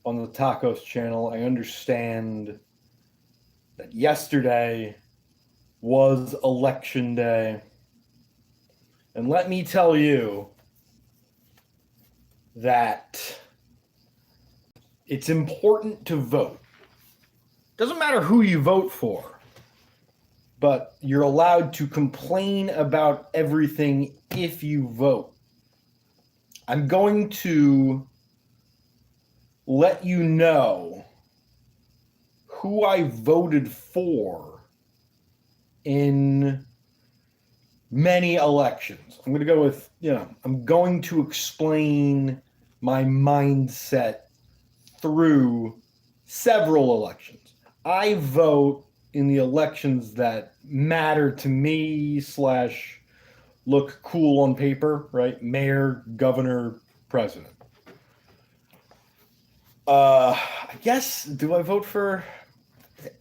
on the Tacos channel. I understand that yesterday was election day. And let me tell you that it's important to vote. Doesn't matter who you vote for, but you're allowed to complain about everything if you vote. I'm going to let you know who I voted for in many elections. I'm going to go with, I'm going to explain my mindset through several elections. I vote in the elections that matter to me / look cool on paper, right? Mayor, governor, president. I guess, do I vote for...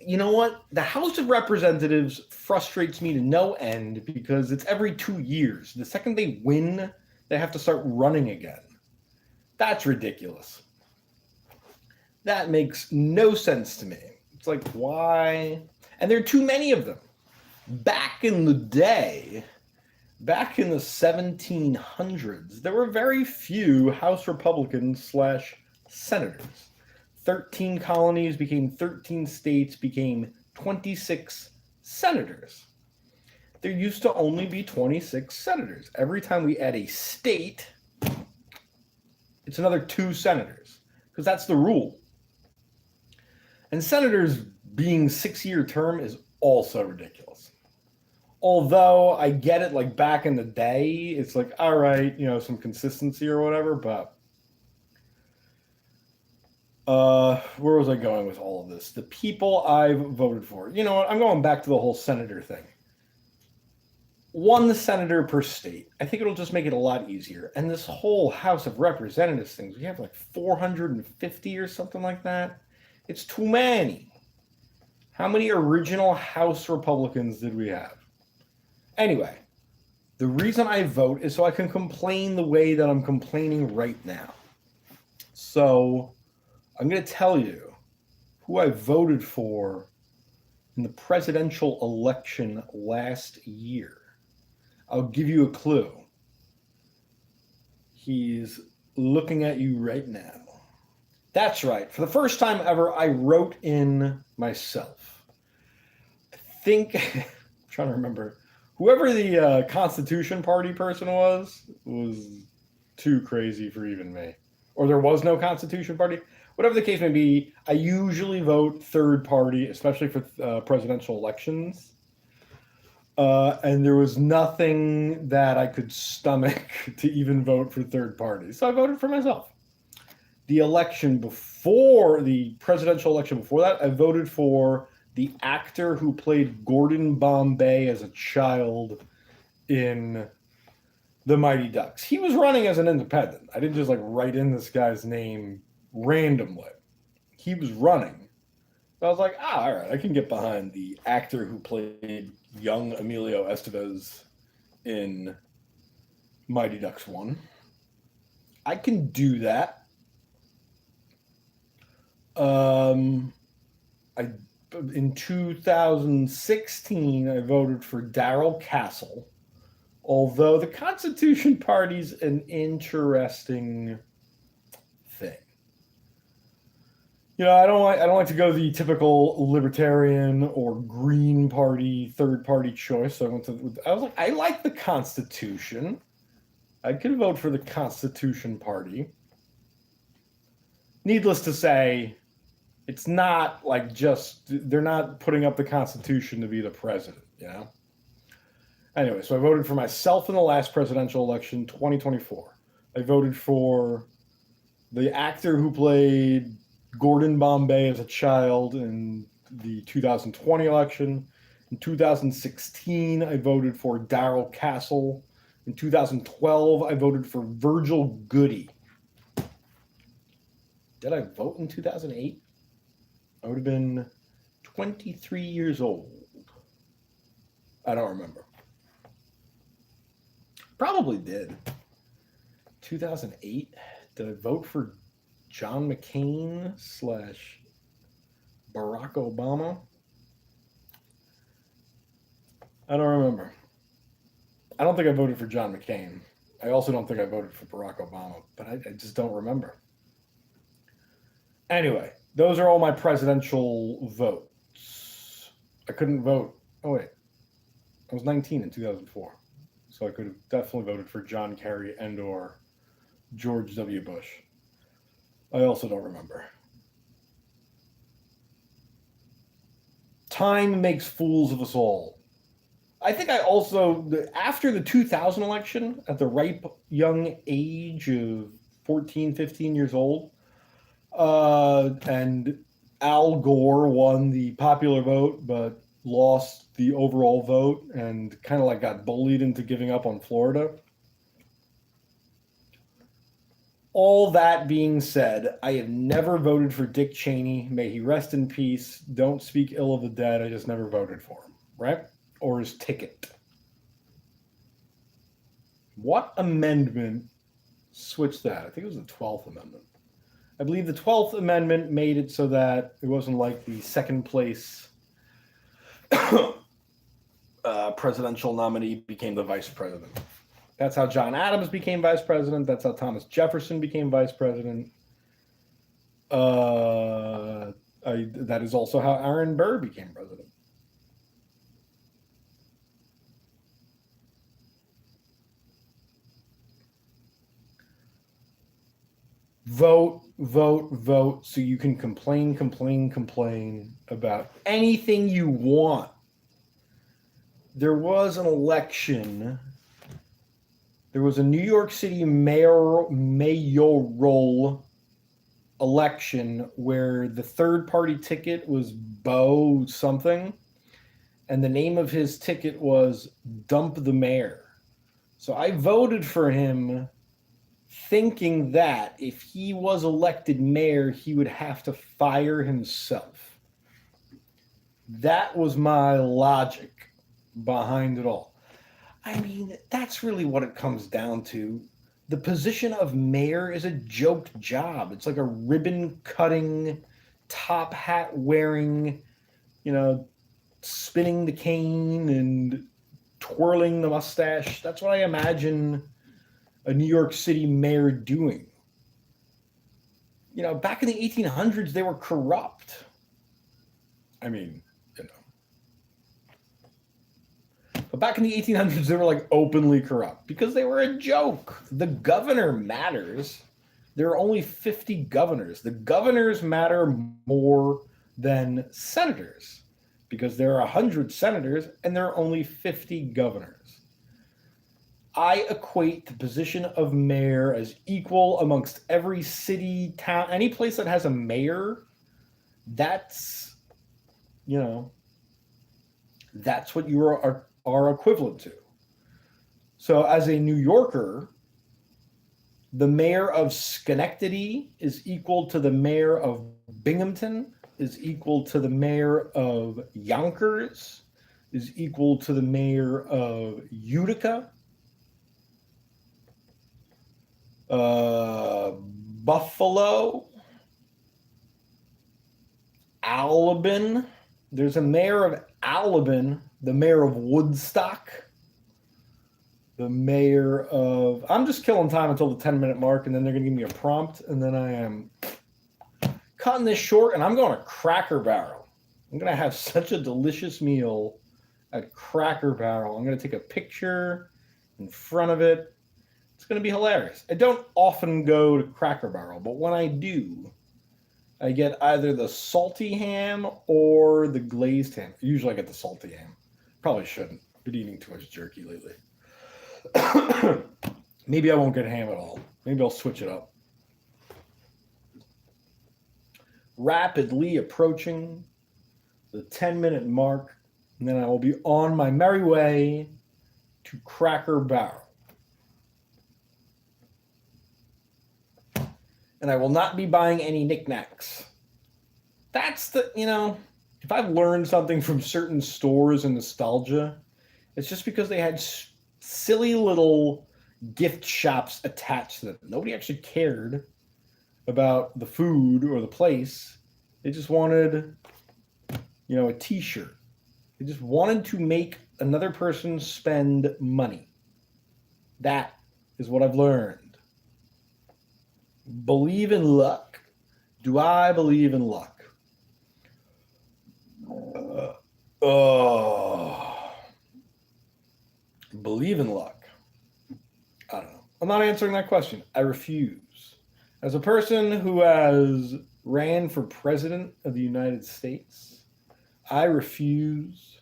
You know what? The House of Representatives frustrates me to no end because it's every 2 years. The second they win, they have to start running again. That's ridiculous. That makes no sense to me. It's like, why? And there are too many of them. Back in the day, back in the 1700s, there were very few House Republicans / senators. 13 colonies became 13 states, became 26 senators. There used to only be 26 senators. Every time we add a state, it's another 2 senators, because that's the rule. And senators being 6-year term is also ridiculous. Although I get it, like back in the day, it's like, all right, some consistency or whatever, but where was I going with all of this? The people I've voted for. You know what? I'm going back to the whole senator thing. 1 senator per state. I think it'll just make it a lot easier. And this whole House of Representatives thing, we have like 450 or something like that. It's too many. How many original House Republicans did we have? Anyway, the reason I vote is so I can complain the way that I'm complaining right now. So I'm going to tell you who I voted for in the presidential election last year. I'll give you a clue. He's looking at you right now. That's right. For the first time ever, I wrote in myself. I think, I'm trying to remember, whoever the Constitution Party person was too crazy for even me. Or there was no Constitution Party. Whatever the case may be, I usually vote third party, especially for presidential elections. And there was nothing that I could stomach to even vote for third party. So I voted for myself. The presidential election before that, I voted for the actor who played Gordon Bombay as a child in The Mighty Ducks. He was running as an independent. I didn't just write in this guy's name randomly. He was running. So I was like, all right, I can get behind the actor who played young Emilio Estevez in Mighty Ducks 1. I can do that. In 2016, I voted for Darrell Castle, although the Constitution Party's an interesting thing. I don't like to go the typical libertarian or Green Party third party choice. So I was like, I like the Constitution. I could vote for the Constitution Party. Needless to say, it's not they're not putting up the Constitution to be the president, Anyway, so I voted for myself in the last presidential election, 2024. I voted for the actor who played Gordon Bombay as a child in the 2020 election. In 2016, I voted for Darrell Castle. In 2012, I voted for Virgil Goody. Did I vote in 2008? I would have been 23 years old. I don't remember. Probably did. 2008? Did I vote for John McCain / Barack Obama. I don't remember. I don't think I voted for John McCain. I also don't think I voted for Barack Obama, but I just don't remember. Anyway, those are all my presidential votes. I couldn't vote. Oh, wait. I was 19 in 2004. So I could have definitely voted for John Kerry and or George W. Bush. I also don't remember. Time makes fools of us all. I think I also, after the 2000 election, at the ripe young age of 14, 15 years old, and Al Gore won the popular vote, but lost the overall vote and kind of like got bullied into giving up on Florida. All that being said, I have never voted for Dick Cheney. May he rest in peace. Don't speak ill of the dead. I just never voted for him, right? Or his ticket. What amendment switched that? I think it was the 12th Amendment. I believe the 12th Amendment made it so that it wasn't like the second place presidential nominee became the vice president. That's how John Adams became vice president. That's how Thomas Jefferson became vice president. That is also how Aaron Burr became president. Vote, vote, vote, so you can complain about anything you want. There was an election. There was a New York City mayoral election where the third party ticket was Bo something, and the name of his ticket was Dump the Mayor. So I voted for him thinking that if he was elected mayor, he would have to fire himself. That was my logic behind it all. I mean, that's really what it comes down to. The position of mayor is a joke job. It's like a ribbon cutting, top hat wearing, spinning the cane and twirling the mustache. That's what I imagine a New York City mayor doing. Back in the 1800s, they were corrupt. I mean, But back in the 1800s, they were like openly corrupt because they were a joke. The governor matters. There are only 50 governors. The governors matter more than senators because there are 100 senators and there are only 50 governors. I equate the position of mayor as equal amongst every city, town, any place that has a mayor. That's what you are equivalent to. So as a New Yorker, the mayor of Schenectady is equal to the mayor of Binghamton, is equal to the mayor of Yonkers, is equal to the mayor of Utica, Buffalo, Alabin. There's a mayor of Alabin, the mayor of Woodstock, the mayor of... I'm just killing time until the 10-minute mark, and then they're going to give me a prompt, and then I am cutting this short, and I'm going to Cracker Barrel. I'm going to have such a delicious meal at Cracker Barrel. I'm going to take a picture in front of it. It's going to be hilarious. I don't often go to Cracker Barrel, but when I do, I get either the salty ham or the glazed ham. Usually I get the salty ham. Probably shouldn't. Been eating too much jerky lately. Maybe I won't get ham at all. Maybe I'll switch it up. Rapidly approaching the 10-minute mark, and then I will be on my merry way to Cracker Barrel. And I will not be buying any knickknacks. That's if I've learned something from certain stores and nostalgia, it's just because they had silly little gift shops attached to them. Nobody actually cared about the food or the place. They just wanted, a t-shirt. They just wanted to make another person spend money. That is what I've learned. Believe in luck. Do I believe in luck? Believe in luck. I don't know. I'm not answering that question. I refuse. As a person who has ran for president of the United States, I refuse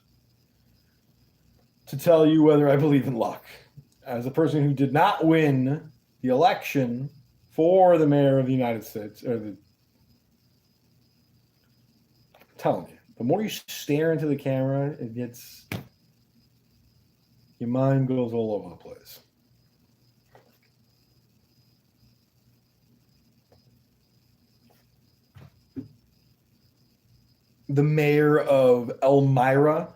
to tell you whether I believe in luck. As a person who did not win the election for the mayor of the United States, I'm telling you, the more you stare into the camera, your mind goes all over the place. The mayor of Elmira,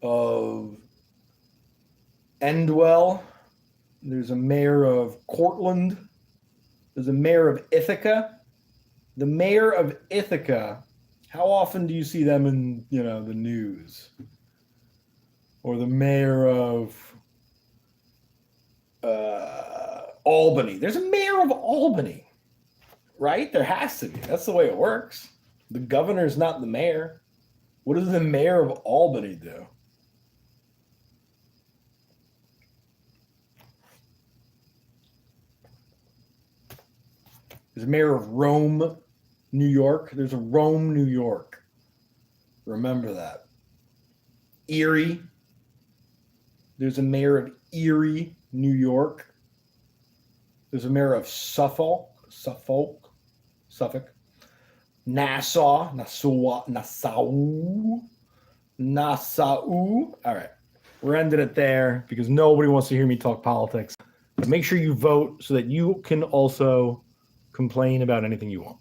of Endwell. There's a mayor of Cortland. There's a mayor of Ithaca. The mayor of Ithaca, how often do you see them in, the news? Or the mayor of Albany. There's a mayor of Albany, right? There has to be. That's the way it works. The governor's not the mayor. What does the mayor of Albany do? There's a mayor of Rome, New York. There's a Rome, New York. Remember that. Erie. There's a mayor of Erie, New York. There's a mayor of Suffolk. Nassau. All right. We're ending it there because nobody wants to hear me talk politics. But make sure you vote so that you can also complain about anything you want.